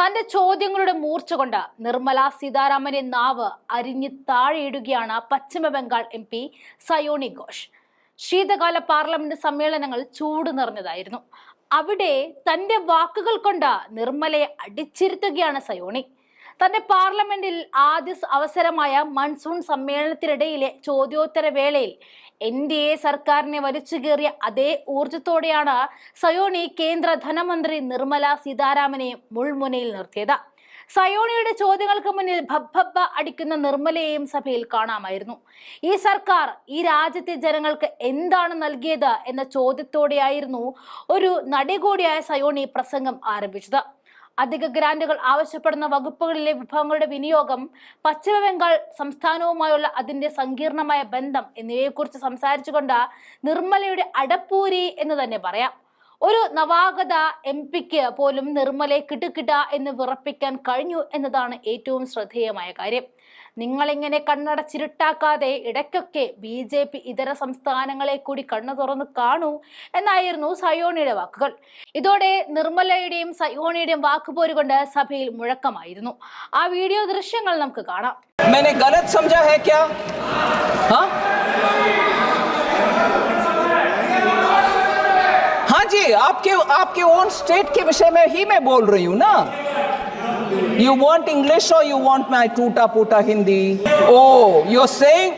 തന്റെ ചോദ്യങ്ങളുടെ മൂർച്ച കൊണ്ട് നിർമ്മല സീതാരാമന്റെ നാവ് അരിഞ്ഞ് താഴെയിടുകയാണ് പശ്ചിമ ബംഗാൾ MP സയോണി ഘോഷ്. ശീതകാല പാർലമെന്റ് സമ്മേളനങ്ങൾ ചൂട് നിറഞ്ഞതായിരുന്നു. അവിടെ തന്റെ വാക്കുകൾ കൊണ്ട് നിർമ്മലയെ അടിച്ചിരുത്തുകയാണ് സയോണി. തന്റെ പാർലമെന്റിൽ ആദ്യ അവസരമായ മൺസൂൺ സമ്മേളനത്തിനിടയിലെ ചോദ്യോത്തര വേളയിൽ NDA സർക്കാരിനെ വലിച്ചു കയറിയ അതേ ഊർജത്തോടെയാണ് സയോണി കേന്ദ്ര ധനമന്ത്രി നിർമ്മല സീതാരാമനെ മുൾമുനയിൽ നിർത്തിയത്. സയോണിയുടെ ചോദ്യങ്ങൾക്ക് മുന്നിൽ ഭബ്ബ അടിക്കുന്ന നിർമ്മലയെയും സഭയിൽ കാണാമായിരുന്നു. ഈ സർക്കാർ ഈ രാജ്യത്തെ ജനങ്ങൾക്ക് എന്താണ് നൽകിയത് എന്ന ചോദ്യത്തോടെയായിരുന്നു ഒരു നടികൂടിയായ സയോണി പ്രസംഗം ആരംഭിച്ചത്. അധിക ഗ്രാന്റുകൾ ആവശ്യപ്പെടുന്ന വകുപ്പുകളിലെ വിഭവങ്ങളുടെ വിനിയോഗം, പശ്ചിമ ബംഗാൾ സംസ്ഥാനവുമായുള്ള അതിന്റെ സങ്കീർണമായ ബന്ധം എന്നിവയെക്കുറിച്ച് സംസാരിച്ചുകൊണ്ട് നിർമ്മലയുടെ അടപ്പൂരി എന്ന് തന്നെ പറയാം. ഒരു നവാഗത MP-ക്ക് പോലും നിർമ്മലയെ കിട്ടുകിട്ട എന്ന് വിറപ്പിക്കാൻ കഴിഞ്ഞു എന്നതാണ് ഏറ്റവും ശ്രദ്ധേയമായ കാര്യം. നിങ്ങളിങ്ങനെ കണ്ണടച്ചിരുട്ടാക്കാതെ ഇടയ്ക്കൊക്കെ BJP ഇതര സംസ്ഥാനങ്ങളെ കൂടി കണ്ണു തുറന്ന് കാണൂ എന്നായിരുന്നു സയോണിയുടെ വാക്കുകൾ. ഇതോടെ നിർമ്മലയുടെയും സയോണിയുടെയും വാക്കുപോരുകൊണ്ട് സഭയിൽ മുഴക്കമായിരുന്നു. ആ വീഡിയോ ദൃശ്യങ്ങൾ നമുക്ക് കാണാം. आपके ओन स्टेट के विषय में ही मैं बोल रही हूँ ना. You want English or you want my टूटा फूटा Hindi? Oh, you're saying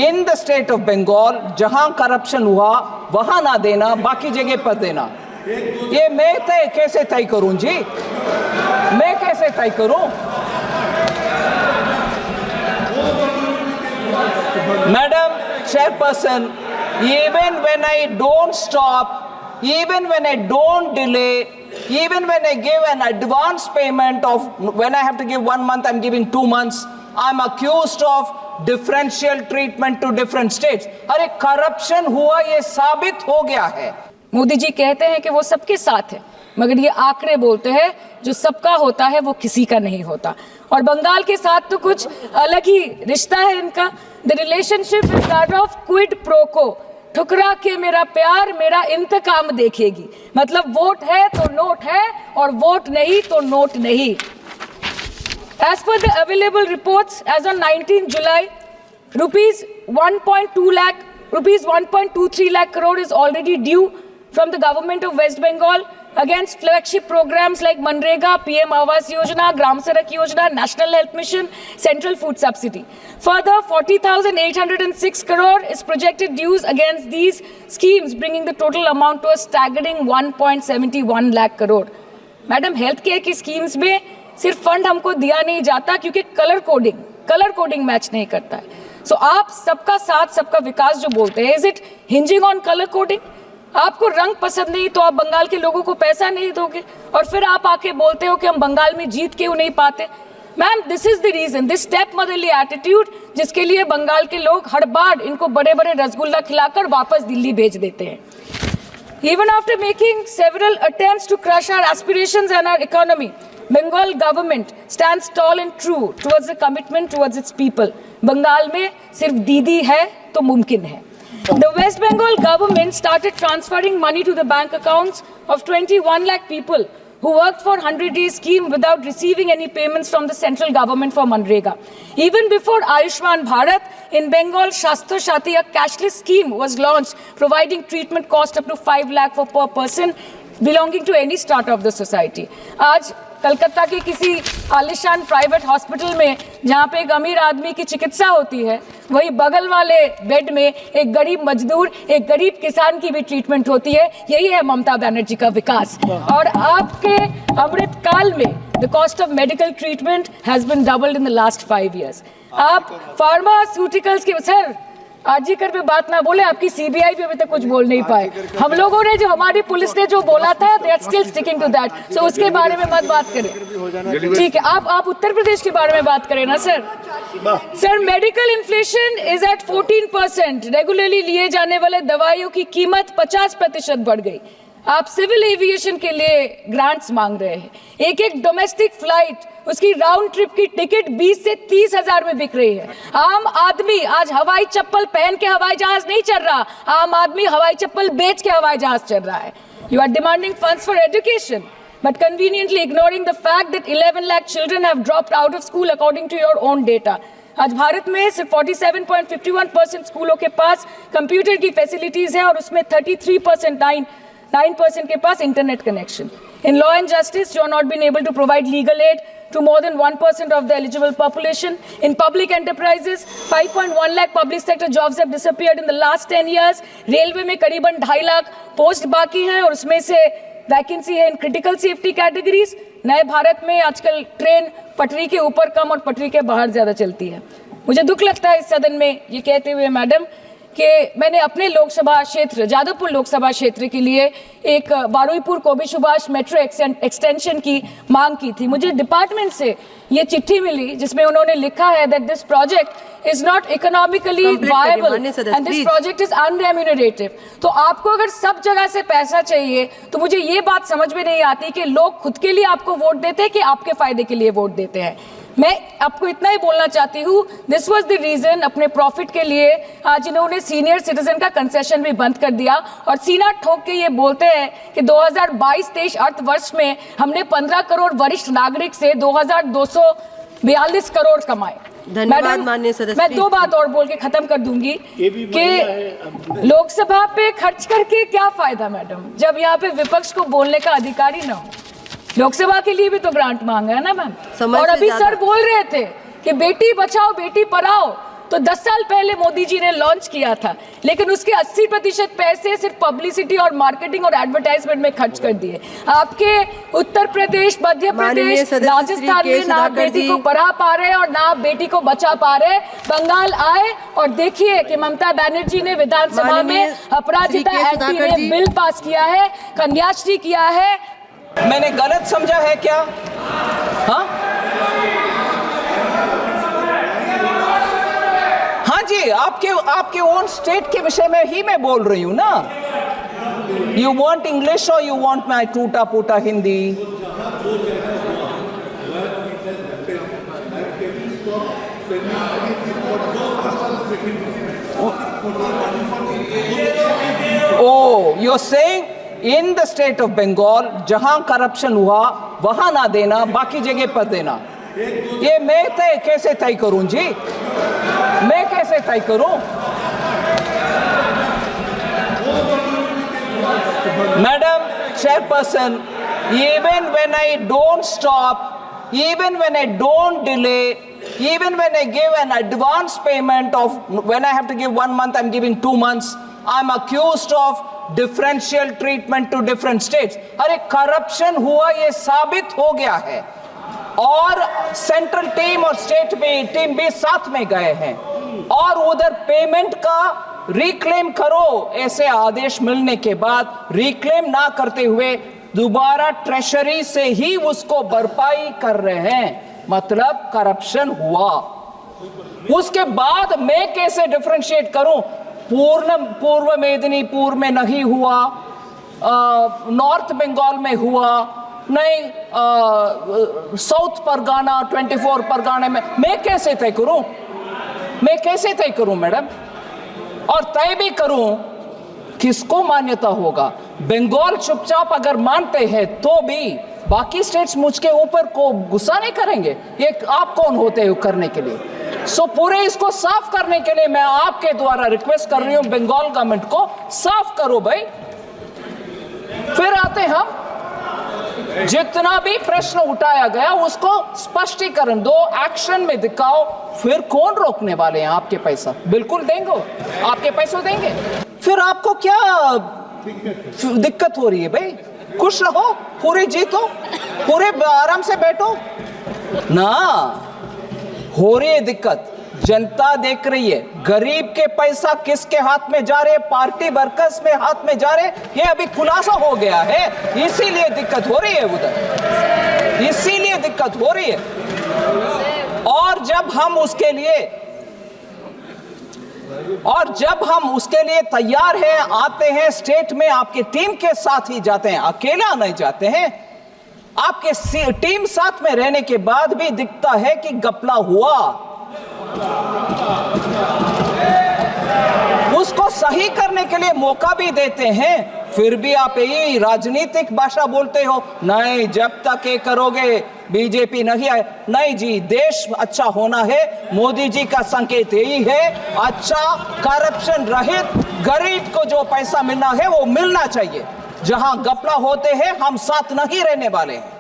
in the state of Bengal जहां करप्शन हुआ वहां ना देना, बाकी जगह पर देना. ये मैं कैसे तय करूं जी? मैं कैसे तय करूं? Madam Chairperson, even when I don't stop, even when I don't delay, even when I give an advance payment of, when I have to give 1 month, I'm giving 2 months, I'm accused of differential treatment to different states. अरे corruption हुआ, ये साबित हो गया है. मोदी जी कहते हैं कि वो सबके साथ है, मगर ये आंकड़े बोलते हैं जो सबका होता है वो किसी का नहीं होता. और बंगाल के साथ तो कुछ अलग ही रिश्ता है इनका. The relationship is that of quid pro quo. ठुकरा के मेरा प्यार मेरा इंतकाम देखेगी. मतलब वोट है तो नोट है और वोट नहीं तो नोट नहीं. As per the available reports, as on 19 July, rupees 1.23 lakh crore is already due from the government of West Bengal against flagship programs like Manrega, PM Awas Yojana, Gram Sadak Yojana, National Health Mission, Central Food Subsidy. Further, 40,806 crore is projected dues against these schemes, bringing the total amount to a staggering 1.71 lakh crore. Madam, health care की schemes में सिर्फ fund हमको दिया नहीं जाता क्योंकि colour coding match नहीं करता है. सो आप सबका साथ सबका विकास जो बोलते हैं, is it hinging on colour coding? आपको रंग पसंद नहीं तो आप बंगाल के लोगों को पैसा नहीं दोगे और फिर आप आके बोलते हो कि हम बंगाल में जीत क्यों नहीं पाते. Ma'am, this is the reason, this step motherly attitude, जिसके लिए बंगाल के लोग हर बार इनको बड़े बड़े रसगुल्ला खिलाकर वापस दिल्ली भेज देते हैं. Even after making several attempts to crush our aspirations and our economy, Bengal government stands tall and true towards the commitment towards its people. Bengal में सिर्फ दीदी है तो मुमकिन है. The West Bengal government started transferring money to the bank accounts of 21 lakh people who worked for 100-day scheme without receiving any payments from the central government for Manrega. Even before Ayushman Bharat, in Bengal, Shastro Shati, a cashless scheme was launched, providing treatment cost up to 5 lakh for per person belonging to any strata of the society. आज कलकत्ता के किसी आलिशान private hospital में जहाँ पे एक अमीर आदमी की चिकित्सा होती है, वही बगल वाले बेड में एक गरीब मजदूर, एक गरीब किसान की भी ट्रीटमेंट होती है. यही है ममता बनर्जी का विकास. और आपके अमृत काल में the cost of medical treatment has been doubled in the last 5 years. आप फार्मास्यूटिकल्स के सर आरजी कर पे बात ना बोले, आपकी CBI पे अभी तक कुछ बोल नहीं पाए. हम लोगों ने जो, हमारी पुलिस ने जो बोला था, they are still sticking to that. So उसके बारे में मत बात करें, ठीक है. आप उत्तर प्रदेश के बारे में बात करें ना sir. Sir, medical inflation is at 14%. Regularly लिए जाने वाले दवाइयों की कीमत 50% बढ़ गई. आप सिविल एविएशन के लिए ग्रांट्स मांग रहे हैं. एक डोमेस्टिक फ्लाइट, उसकी राउंड ट्रिप की टिकट 20 से 30 हजार में बिक रही है. आम आदमी आज हवाई चप्पल पहन के हवाई जहाज नहीं चल रहा, आम आदमी हवाई चप्पल बेच के हवाई जहाज चल रहा है. You are demanding funds for education. but conveniently ignoring the fact that 11 lakh children have dropped out of school according to your own data. आज भारत में सिर्फ 47.51% स्कूलों के पास कंप्यूटर की फैसिलिटीज है और उसमें 9% के पास internet connection. In law and justice, you are not been able to provide legal aid to more than 1% of the eligible population. In public enterprises, 5.1 lakh public sector jobs have disappeared in the last 10 years. Railway में करीबन 2.5 lakh post बाकी हैं और उसमें से vacancy है in critical safety categories. नए भारत में आजकल ट्रेन पटरी के ऊपर कम और पटरी के बाहर ज्यादा चलती है. मुझे दुख लगता है इस सदन में ये कहते हुए मैडम कि मैंने अपने लोकसभा क्षेत्र जादवपुर लोकसभा क्षेत्र के लिए एक बारुईपुर कोबी सुभाष मेट्रो एक्सटेंशन की मांग की थी. मुझे डिपार्टमेंट से ये चिट्ठी मिली जिसमें उन्होंने लिखा है that this project is not economically viable and this project is unremunerative. तो आपको अगर सब जगह से पैसा चाहिए तो मुझे ये बात समझ में नहीं आती कि लोग खुद के लिए आपको वोट देते हैं कि आपके फायदे के लिए वोट देते हैं. मैं आपको इतना ही बोलना चाहती हूँ, दिस वॉज द रीजन अपने प्रॉफिट के लिए आज इन्होंने सीनियर सिटीजन का कंसेशन भी बंद कर दिया और सीना ठोक के ये बोलते हैं कि 2022-23 अर्थ वर्ष में हमने 15 करोड़ वरिष्ठ नागरिक से 2242 करोड़ कमाए. धन्यवाद माननीय सदस्य. मैं 2 बात और बोल के खत्म कर दूंगी कि लोकसभा पे खर्च करके क्या फायदा मैडम, जब यहाँ पे विपक्ष को बोलने का अधिकार ही ना हो. लोकसभा के लिए भी तो ग्रांट मांगा है ना मैम. और अभी सर बोल रहे थे कि बेटी बचाओ बेटी पढ़ाओ तो 10 साल पहले मोदी जी ने लॉन्च किया था, लेकिन उसके 80% पैसे सिर्फ पब्लिसिटी और मार्केटिंग और एडवर्टाइजमेंट में खर्च कर दिए. आपके उत्तर प्रदेश, मध्य प्रदेश, राजस्थान में ना बेटी को पढ़ा पा रहे और ना बेटी को बचा पा रहे. बंगाल आए और देखिए कि ममता बनर्जी ने विधानसभा में अपराजिता एक्ट में बिल पास किया है, कन्याश्री किया है. मैंने गलत समझा है क्या? हाँ हाँ जी, आपके ओन स्टेट के विषय में ही मैं बोल रही हूं ना. यू वांट इंग्लिश और यू वांट माई टूटा फूटा Hindi? Oh, you're saying in the state of Bengal जहां करप्शन हुआ वहां ना देना, बाकी जगह पर देना. ये मैं कैसे तय करूं जी? मैं कैसे तय करूं? Madam Chairperson, even when I don't stop, even when I don't delay, even when I give an advance payment of, when I have to give 1 month, I'm giving 2 months, I'm accused of differential treatment to different states. अरे corruption हुआ ये साबित हो गया है और central team और state team भी साथ में गए हैं और उधर पेमेंट का रिक्लेम करो. ऐसे आदेश मिलने के बाद रिक्लेम ना करते हुए दोबारा ट्रेशरी से ही उसको भरपाई कर रहे हैं, मतलब करप्शन हुआ. उसके बाद मैं कैसे डिफरेंशिएट करूं? पूर्व मेदिनीपुर में नहीं हुआ, नॉर्थ बंगाल में हुआ नहीं, साउथ परगाना 24 परगाना में. मैं कैसे तय करूं? मैं कैसे तय करूं मैडम? और तय भी करूं किसको मान्यता होगा? बंगाल चुपचाप अगर मानते हैं तो भी बाकी स्टेट्स मुझके ऊपर को गुस्सा नहीं करेंगे. ये आप कौन होते हो करने के लिए? सो पूरे इसको साफ करने के लिए मैं आपके द्वारा रिक्वेस्ट कर रही हूं बंगाल गवर्नमेंट को, साफ करो भाई. फिर आते हम जितना भी प्रश्न उठाया गया उसको स्पष्टीकरण दो, एक्शन में दिखाओ. फिर कौन रोकने वाले हैं? आपके पैसा बिल्कुल देंगे, आपके पैसे देंगे. फिर आपको क्या दिक्कत हो रही है भाई? खुश रहो, पूरे जीतो, पूरे आराम से बैठो ना. हो रही है दिक्कत, जनता देख रही है. गरीब के पैसा किसके हाथ में जा रहे? पार्टी वर्कर्स में हाथ में जा रहे. ये अभी खुलासा हो गया है, इसीलिए दिक्कत हो रही है उधर, इसीलिए दिक्कत हो रही है. और जब हम उसके लिए तैयार हैं, आते हैं स्टेट में, आपके टीम के साथ ही जाते हैं, अकेला नहीं जाते हैं. आपके टीम साथ में रहने के बाद भी दिखता है कि घपला हुआ. उसको सही करने के लिए मौका भी देते हैं, फिर भी आप यही राजनीतिक भाषा बोलते हो। नहीं, जब तक ये करोगे बीजेपी नहीं आए। नहीं जी, देश अच्छा होना है। मोदी जी का संकेत यही है, अच्छा करप्शन रहित गरीब को जो पैसा मिलना है वो मिलना चाहिए। जहां घपला होते हैं हम साथ नहीं रहने वाले हैं।